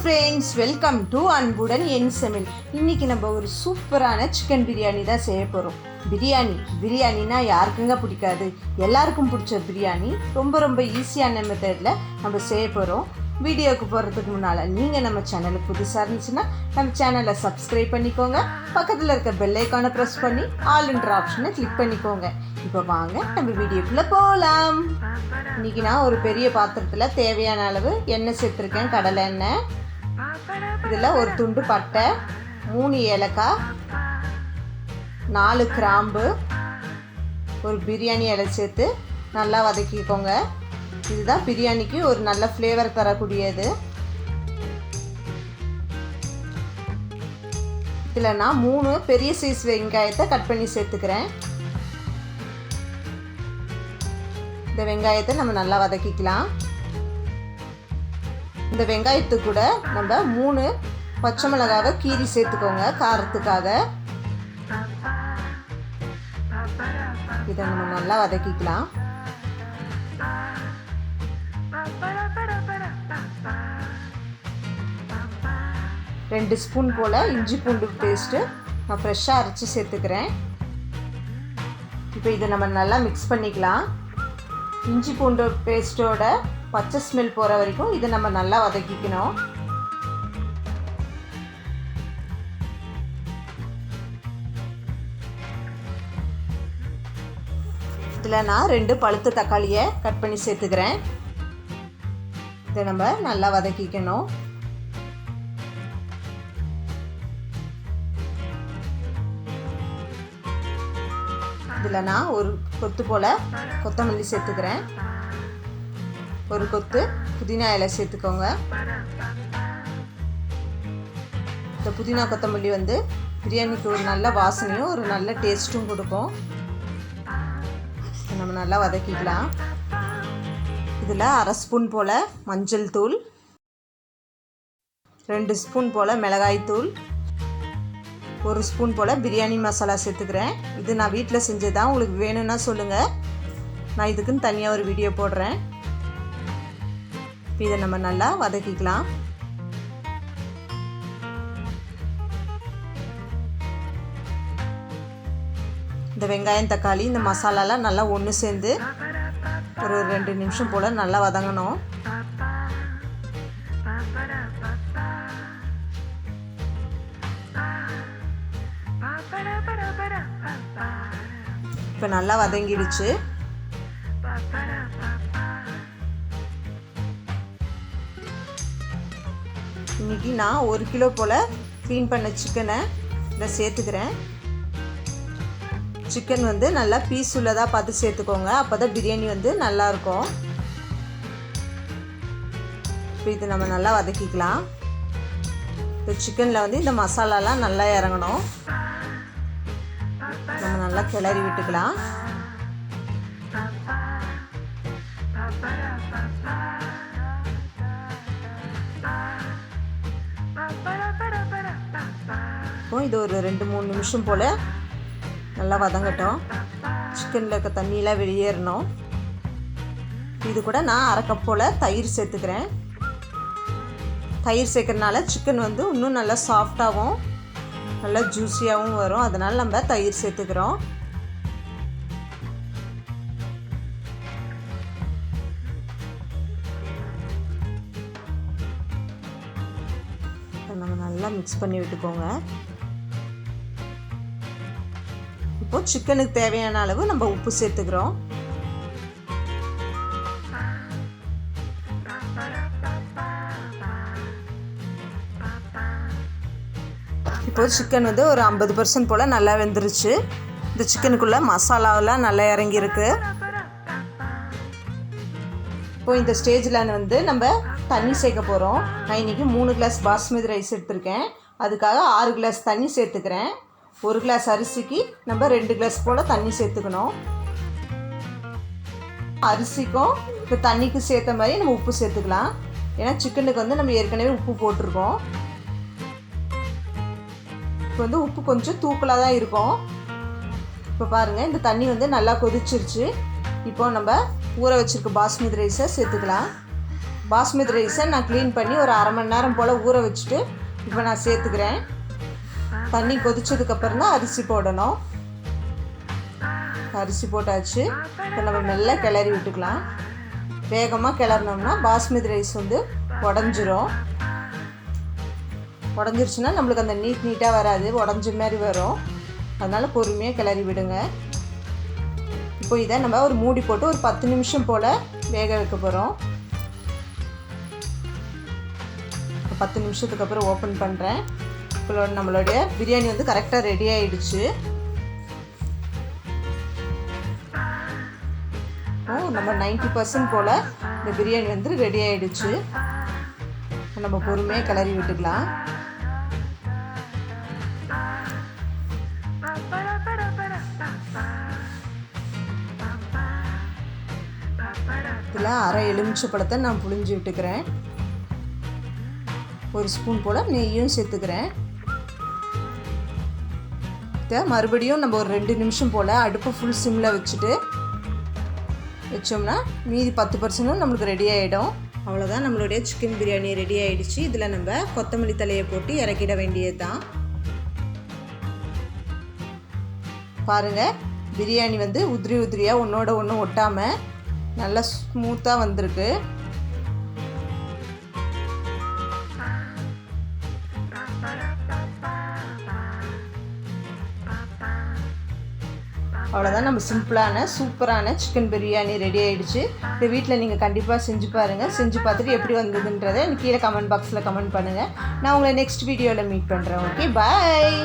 Friends, welcome to அன்புடன் என் சமையல். இன்றைக்கி நம்ம ஒரு சூப்பரான சிக்கன் பிரியாணி தான் செய்ய போகிறோம். பிரியாணினா யாருக்குங்க பிடிக்காது? எல்லாருக்கும் பிடிச்ச பிரியாணி ரொம்ப ஈஸியான மெத்தடில் நம்ம செய்ய போகிறோம். வீடியோவுக்கு போகிறதுக்கு முன்னால் நீங்கள் நம்ம சேனலுக்கு புதுசாக இருந்துச்சுன்னா நம்ம சேனலை சப்ஸ்கிரைப் பண்ணிக்கோங்க. பக்கத்தில் இருக்க பெல் ஐக்கானை ப்ரெஸ் பண்ணி ஆல்ன்ற ஆப்ஷனை கிளிக் பண்ணிக்கோங்க. இப்போ வாங்க நம்ம வீடியோக்குள்ளே போகலாம். இன்றைக்கி நான் ஒரு பெரிய பாத்திரத்தில் தேவையான அளவு எண்ணெய் சேர்த்துருக்கேன், கடலை எண்ணெய். இதில் ஒரு துண்டு பட்டை, 3 ஏலக்காய், 4 கிராம்பு, ஒரு பிரியாணி இலை சேர்த்து நல்லா வதக்கிக்கோங்க. இதுதான் பிரியாணிக்கு ஒரு நல்ல ஃப்ளேவர் தரக்கூடியது. இதில் நான் 3 பெரிய சைஸ் வெங்காயத்தை கட் பண்ணி சேர்த்துக்கிறேன். இந்த வெங்காயத்தை நம்ம நல்லா வதக்கிக்கலாம். இந்த வெங்காயத்துக்கு கூட நம்ம 3 பச்சை மிளகாவை கீரி சேர்த்துக்கோங்க காரத்துக்காக. இதை நம்ம நல்லா வதக்கிக்கலாம். ரெண்டு ஸ்பூன் போல் இஞ்சி பூண்டு பேஸ்ட்டு நான் ஃப்ரெஷ்ஷாக அரைச்சி சேர்த்துக்கிறேன். இப்போ இதை நம்ம நல்லா மிக்ஸ் பண்ணிக்கலாம். இஞ்சி பூண்டு பேஸ்ட்டோட பச்சை ஸ்மெல் போகிற வரைக்கும் இதை நம்ம நல்லா வதக்கிக்கணும். இதில் நான் 2 பழுத்த தக்காளியை கட் பண்ணி சேர்த்துக்கிறேன். இதை நம்ம நல்லா வதக்கிக்கணும். இதில் நான் ஒரு கொத்து போல் கொத்தமல்லி சேர்த்துக்கிறேன். ஒரு கொத்து புதினா இலை சேர்த்துக்கோங்க. இந்த புதினா கொத்தமல்லி பிரியாணிக்கு ஒரு நல்ல வாசனையும் ஒரு நல்ல டேஸ்ட்டும் கொடுக்கும். நம்ம நல்லா வதக்கிக்கலாம். இதில் 1/2 ஸ்பூன் போல் மஞ்சள் தூள், 2 ஸ்பூன் போல் மிளகாய் தூள், 1 ஸ்பூன் போல் பிரியாணி மசாலா சேர்த்துக்கிறேன். இது நான் வீட்டில் செஞ்சதான், உங்களுக்கு வேணும்னா சொல்லுங்கள், நான் இதுக்குன்னு தனியாக ஒரு வீடியோ போடுறேன். இதை நம்ம நல்லா வதக்கிக்கலாம். இந்த வெங்காயம் தக்காளி இந்த மசாலாலாம் நல்லா ஒன்று சேர்ந்து ஒரு 2 நிமிஷம் போல் நல்லா வதங்கணும். இப்போ நல்லா வதங்கிடுச்சு. இன்றைக்கி நான் 1 கிலோ போல் க்ளீன் பண்ண சிக்கனை இதில் சேர்த்துக்கிறேன். சிக்கன் நல்லா பீஸ் உள்ளதாக பார்த்து சேர்த்துக்கோங்க, அப்போ தான் பிரியாணி நல்லாயிருக்கும். இப்போ இது நம்ம நல்லா வதக்கிக்கலாம். இந்த சிக்கனில் இந்த மசாலாலாம் நல்லா இறங்கணும். நம்ம நல்லா கிளறி விட்டுக்கலாம். இப்போ இது ஒரு 2-3 நிமிஷம் போல் நல்லா வதங்கட்டும். சிக்கனில் இருக்க தண்ணியெலாம் வெளியேறணும். இது கூட நான் 1/2 கப் போல் தயிர் சேர்த்துக்கிறேன். தயிர் சேர்க்கறதுனால சிக்கன் இன்னும் நல்லா சாஃப்டாகவும் நல்லா ஜூஸியாகவும் வரும். அதனால் நம்ம தயிர் சேர்த்துக்கிறோம். நம்ம நல்லா மிக்ஸ் பண்ணி விட்டுக்கோங்க. இப்போது சிக்கனுக்கு தேவையான அளவு நம்ம உப்பு சேர்த்துக்கிறோம். இப்போது சிக்கன் ஒரு 50% போல் நல்லா வெந்துருச்சு. இந்த சிக்கனுக்குள்ளே மசாலாவெல்லாம் நல்லா இறங்கியிருக்கு. இப்போது இந்த ஸ்டேஜில் நம்ம தண்ணி சேர்க்க போகிறோம். நான் இன்றைக்கி 3 கிளாஸ் பாஸ்மதி ரைஸ் எடுத்திருக்கேன். அதுக்காக 6 கிளாஸ் தண்ணி சேர்த்துக்கிறேன். 1 கிளாஸ் அரிசிக்கு நம்ம 2 கிளாஸ் போல் தண்ணி சேர்த்துக்கணும். அரிசிக்கும் இந்த தண்ணிக்கு சேர்த்த மாதிரி நம்ம உப்பு சேர்த்துக்கலாம். ஏன்னா சிக்கனுக்கு நம்ம ஏற்கனவே உப்பு போட்டிருக்கோம். இப்போ உப்பு கொஞ்சம் தூக்கலாக தான் இருக்கும். இப்போ பாருங்கள், இந்த தண்ணி நல்லா கொதிச்சிருச்சு. இப்போ நம்ம ஊற வச்சுருக்க பாஸ்மதி ரைஸை சேர்த்துக்கலாம். பாஸ்மதி ரைஸை நான் க்ளீன் பண்ணி ஒரு அரை மணி நேரம் போல் ஊற வச்சுட்டு இப்போ நான் சேர்த்துக்கிறேன். தண்ணி கொதிச்சதுக்கப்புறம் தான் அரிசி போடணும். அரிசி போட்டாச்சு. இப்போ நம்ம மெல்ல கிளறி விட்டுக்கலாம். வேகமாக கிளறினோம்னா பாஸ்மதி ரைஸ் வந்து உடஞ்சிரும். உடஞ்சிருச்சுன்னா நம்மளுக்கு அந்த நீட்டாக வராது, உடஞ்ச மாதிரி வரும். அதனால் பொறுமையாக கிளறி விடுங்க. இப்போ இதை நம்ம ஒரு மூடி போட்டு ஒரு 10 நிமிஷம் போல் வேக வைக்க போகிறோம். 10 நிமிஷத்துக்கு அப்புறம் ஓப்பன் பண்ணுறேன். இப்போ நம்மளுடைய பிரியாணி வந்து கரெக்டாக ரெடி ஆகிடுச்சு. நம்ம 90% போல் இந்த பிரியாணி வந்து ரெடி ஆகிடுச்சு. நம்ம பொறுமையாக கிளறி விட்டுக்கலாம். இதில் அரை எலுமிச்சை பழத்தை நான் புழிஞ்சு விட்டுக்கிறேன். ஒரு ஸ்பூன் போல் நெய்யும் சேர்த்துக்கிறேன். இதை மறுபடியும் நம்ம ஒரு 2 நிமிஷம் போல் அடுப்பு ஃபுல் சிம்மில் வச்சோம்னா மீதி 10% நம்மளுக்கு ரெடி ஆகிடும். அவ்வளோதான், நம்மளுடைய சிக்கன் பிரியாணி ரெடி ஆகிடுச்சு. இதில் நம்ம கொத்தமல்லி தலையை போட்டு இறக்கிட வேண்டியது தான். பாருங்கள், பிரியாணி வந்து உதிரி உதிரியாக ஒன்றோட ஒன்று ஒட்டாமல் நல்லா ஸ்மூத்தாக வந்திருக்கு. அவ்வளோதான், நம்ம சிம்பிளான சூப்பரான சிக்கன் பிரியாணி ரெடி ஆகிடுச்சு. இந்த வீட்டில் நீங்கள் கண்டிப்பாக செஞ்சு பாருங்கள். செஞ்சு பார்த்துட்டு எப்படி வந்ததுன்றதை எனக்கு கீழே கமெண்ட் பாக்ஸில் கமெண்ட் பண்ணுங்கள். நான் உங்களை நெக்ஸ்ட் வீடியோவில் மீட் பண்ணுறேன். ஓகே, பாய்.